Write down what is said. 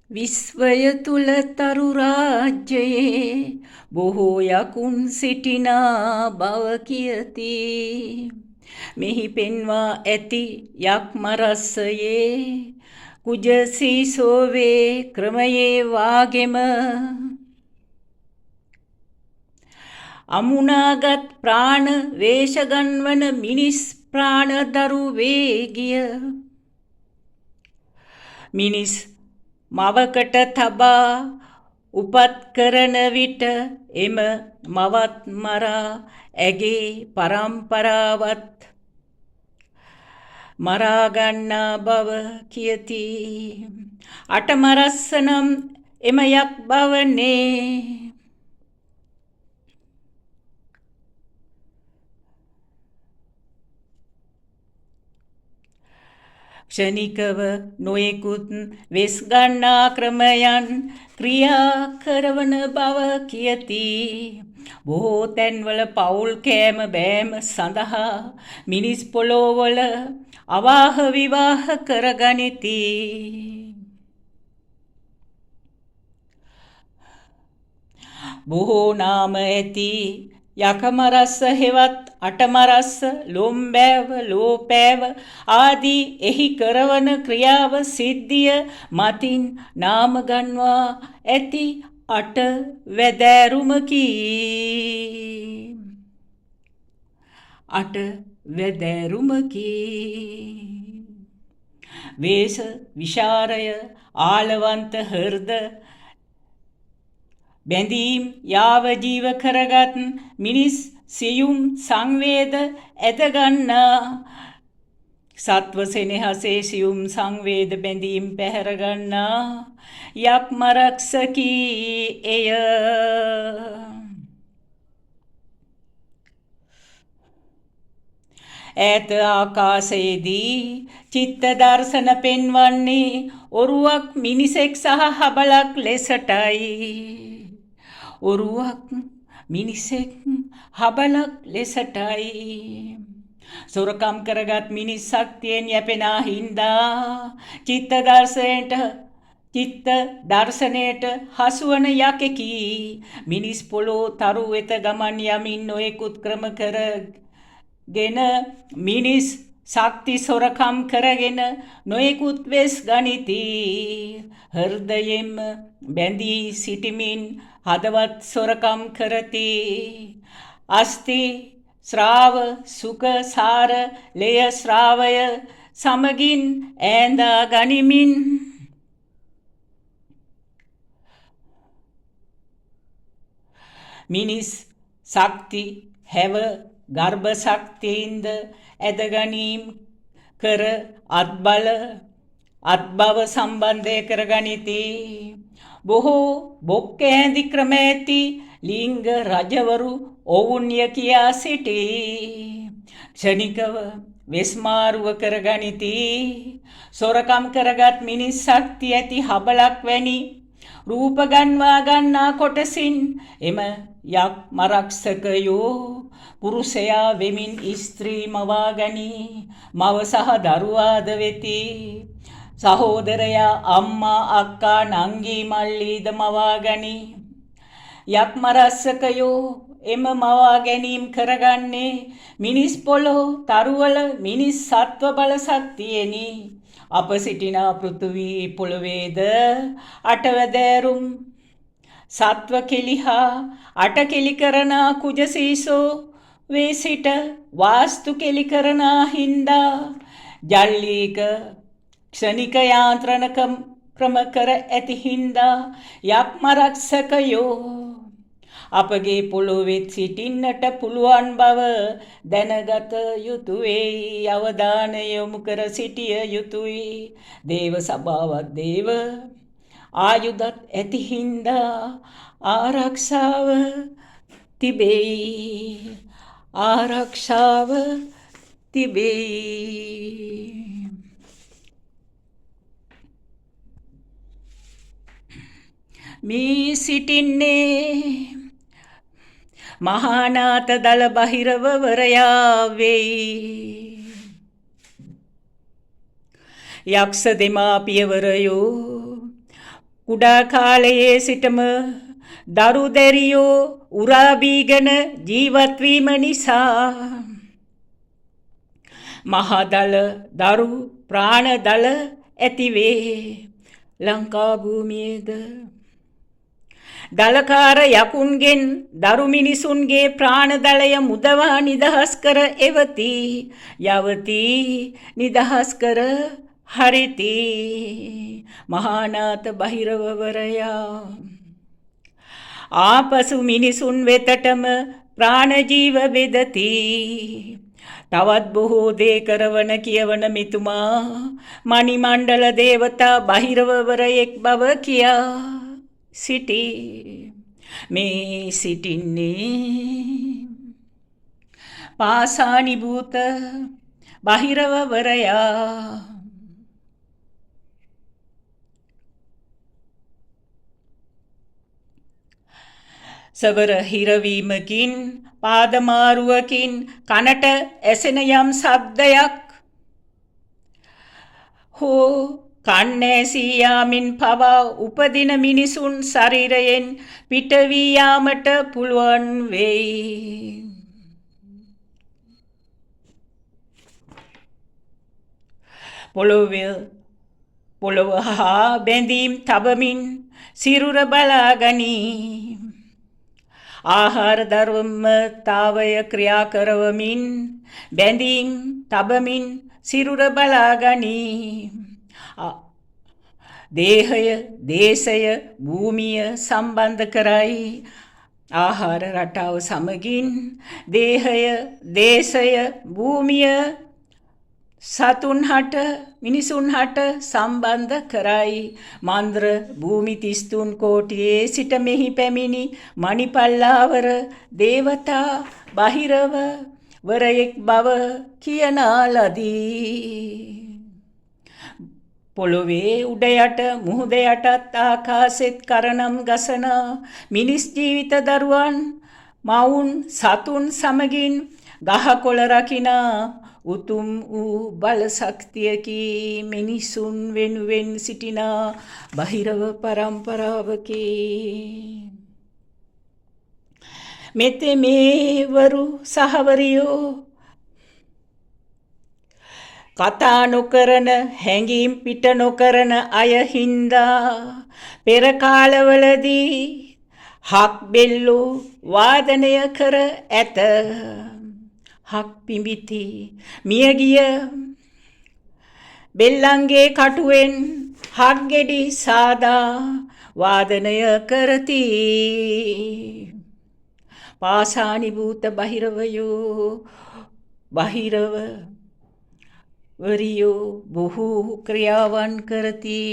විශ්වය තුල තරු රාජ්‍යයේ බොහෝ යකුන් සිටිනා බව කියති. මෙහි පෙන්වා ඇති යක්මරස්සයේ කුජ සීසෝවේ ක්‍රමයේ වාගෙම අමුණාගත් ප්‍රාණ වේශගන්වන මිනිස් ප්‍රාණ දරු වේගිය මිනිස් මවකට තබා උපත් කරන විට එම මවත් මරා ඇගේ පරම්පරාවත් මරා ගන්නා බව කියති. අටමරස්ස නම් එම යක් බවනේ. ක්ෂණිකව නොයෙකුත් වෙස් ගන්නා ක්‍රමයන් ක්‍රියා කරවන බව කියති. බොහෝ තැන්වල පවුල් කෑම බෑම සඳහා මිනිස් පොළොවල අවාහ විවාහ කරගනිති. බොහෝ නාම ඇති යකමරස්ස හෙවත් අටමරස්ස, ලොම්බෑව, ලෝපෑව ආදී එහි කරවන ක්‍රියාව සිද්ධිය මතින් නාම ගන්වා ඇති අට වැදෑරුමකි. අට වැදෑරුමකි. වේශ විශාරය ආලවන්ත හෘද බැඳීම් යාව ජීව කරගත් මිනිස් සියුම් සංවේද ඇදගන්නා සත්ව සෙනෙහසේ සියුම් සංවේද බැඳීම් පැහැරගන්නා යක්මරක්ෂකී එය. ඈත ආකාශයේදී චිත්ත දර්ශන පෙන්වන්නේ ඔරුවක් මිනිසෙක් සහ හබලක් ලෙසටයි. ඔරුවක් මිනිසෙක් හබලක් ලෙසටයි. සොරකම් කරගත් මිනිස් ශක්තියෙන් යැපෙනා හින්දා චිත්ත දර්ශනයට හසුවන යකෙකි මිනිස් පොළොව තරු වෙත ගමන් යමින් නොයෙකුත් ක්‍රම කරගෙන මිනිස් ශක්ති සොරකම් කරගෙන නොයෙකුත් වෙස් ගනිති. හෘදයෙන්ම බැඳී සිටිමින් හදවත් සොරකම් කරති. අස්ති ශ්‍රාව සුඛ සාර ලේය ශ්‍රාවය සමගින් ඈඳා ගනිමින් මිනිස් ශක්ති හැව ගර්භ ශක්තියින්ද ඇදගනීම් කර අත්බව සම්බන්ධය කරගනිති. බොහෝ බොක්ක ඇඳි ක්‍රම ඇති ලිංග රජවරු ඔවුන්ය කියා සිටි. ක්ෂණිකව වෙස්මාරුව කරගනිති. සොරකම් කරගත් මිනිස් ශක්ති ඇති හබලක් වැනි රූප ගන්වා ගන්නා කොටසින් එම යක් මරක්ෂකයෝ පුරුෂයා වෙමින් ස්ත්‍රී මවා ගනී. මව සහ දරුවාද වෙති. සහෝදරයා අම්මා අක්කා නංගී මල්ලීද මවා ගනී. යක්මරස්සකයෝ එම මවා ගැනීම් කරගන්නේ මිනිස් පොළොව තරුවල මිනිස් සත්ව බල ශක්තියෙනි. අප සිටිනා පෘථිවී පොළොවේද අටවැදෑරුම් සත්ව කෙලිහා අට කෙලි කරනා කුජ සීසෝ වේ සිට වාස්තු කෙලි කරනා හින්දා ජල්ලීක ක්ෂණික යාන්ත්‍රණ ක්‍රම කර ඇති හින්දා යක්මරක්ෂකයෝ අපගේ පොළොවෙත් සිටින්නට පුළුවන් බව දැනගත යුතුයි. අවධානය යොමු කර සිටිය යුතුයි. දේව සභාවත් දේව ආයුධත් ඇති හින්දා ආරක්ෂාව තිබෙයි. ආරක්ෂාව තිබෙයි. මේ සිටින්නේ මහානාත දල බහිරවවරයා වෙයි. යක්ෂ දෙමාපියවරයෝ කුඩා කාලයේ සිටම දරු දැරියෝ උරා බීගෙන ජීවත් වීම නිසා මහදල දරු ප්‍රාණදල ඇතිවේ. ලංකා භූමියේද දලකාර යකුන්ගෙන් දරු මිනිසුන්ගේ ප්‍රාණදලය මුදවා නිදහස් කර එවති යවති නිදහස් කර හරිති. මහානාථ බහිරවවරයා ආපසු මිනිසුන් වෙතටම ප්‍රාණජීව බෙදති. තවත් බොහෝ දේ කරවන කියවන මිතුමා මණිමණ්ඩල දේවතා බහිරවවරයෙක් බව කියා සිටි. මේ සිටින්නේ පාසානිභූත බහිරවවරයා. සවර හිරවීමකින් පාදමාරුවකින් කනට ඇසෙන යම් ශබ්දයක් හෝ කන්නෑසී යාමින් පවා උපදින මිනිසුන් ශරීරයෙන් පිට වී යාමට පුළුවන් වෙයි. පොළොව හා බැඳීම් තබමින් සිරුර බලාගනී. ආහාර ධර්මතාවය ක්‍රියා කරවමින් බැඳීම් තබමින් සිරුර බලාගනී. දේහය දේශය භූමිය සම්බන්ධ කරයි. ආහාර රටාව සමගින් දේහය දේශය භූමිය සතුන් හට මිනිසුන් හට සම්බන්ධ කරයි. මන්ද්‍ර භූමි 33 කෝටියේ සිට මෙහි පැමිණි මණිපල්ලාවර දේවතා බහිරව වරයෙක් බව කියනා ලදී. පොළොවේ උඩ යට මුහුද යටත් ආකාශෙත් කරනම් ගසන මිනිස් ජීවිත දරුවන් මවුන් සතුන් සමගින් ගහකොළ රකිනා උතුම් වූ බල ශක්තියකි මිනිසුන් වෙනුවෙන් සිටිනා බහිරව පරම්පරාවකි. මෙතෙ මේවරු සහවරියෝ කතා නොකරන හැඟීම් පිට නොකරන අය හින්දා පෙර කාලවලදී හක් බෙල්ලෝ වාදනය කර ඇත. හක් පිඹිති මියගිය බෙල්ලන්ගේ කටුවෙන් හක් ගෙඩි සාදා වාදනය කරති. පාසානිභූත බහිරවයෝ බහිරව වරියෝ බොහෝ ක්‍රියාවන් කරති.